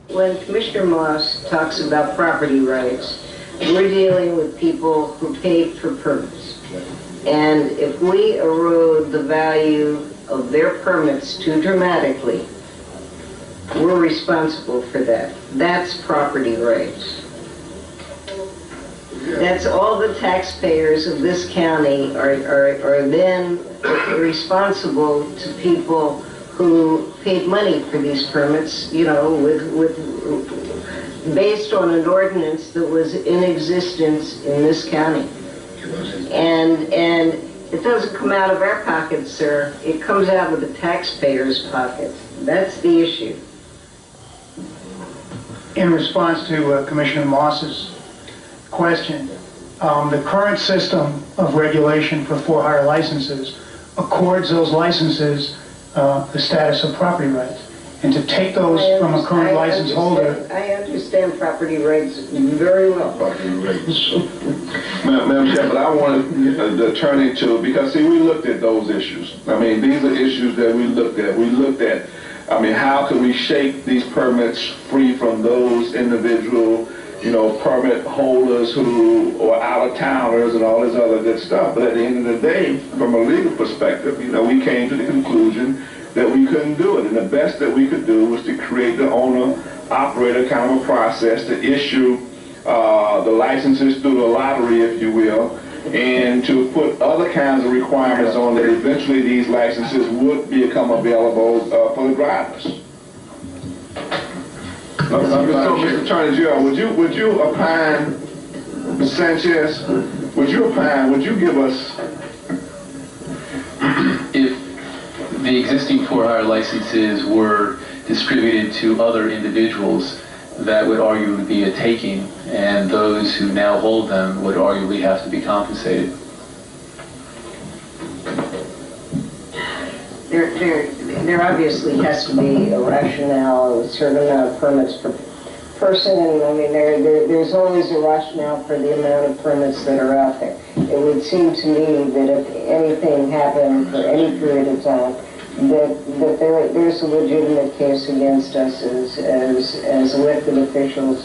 When Commissioner Moss talks about property rights, we're dealing with people who paid for permits. And if we erode the value of their permits too dramatically, we're responsible for that. That's property rights. That's all the taxpayers of this county are then responsible to people who paid money for these permits, you know, based on an ordinance that was in existence in this county. And it doesn't come out of our pockets, sir. It comes out of the taxpayers' pockets. That's the issue. In response to Commissioner Moss's question, the current system of regulation for for-hire licenses accords those licenses the status of property rights. And to take those from a current license holder... I understand property rights very well. Property rights. Madam Chair, but I want to turn into, because see, we looked at those issues. I mean, these are issues that we looked at. We looked at, I mean, how can we shake these permits free from those individual, you know, permit holders who are out-of-towners and all this other good stuff. But at the end of the day, from a legal perspective, you know, we came to the conclusion that we couldn't do it. And the best that we could do was to create the owner-operator kind of a process to issue the licenses through the lottery, if you will, and to put other kinds of requirements on that eventually these licenses would become available for the drivers. So, Mr. Attorney General, would you opine, Ms. Sanchez, would you give us... If the existing for-hire licenses were distributed to other individuals, that would arguably be a taking, and those who now hold them would arguably have to be compensated. There obviously has to be a rationale, a certain amount of permits per person, and I mean there's always a rationale for the amount of permits that are out there. It would seem to me that if anything happened for any period of time, that there's a legitimate case against us as elected officials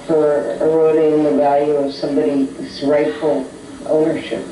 for eroding the value of somebody's rightful ownership.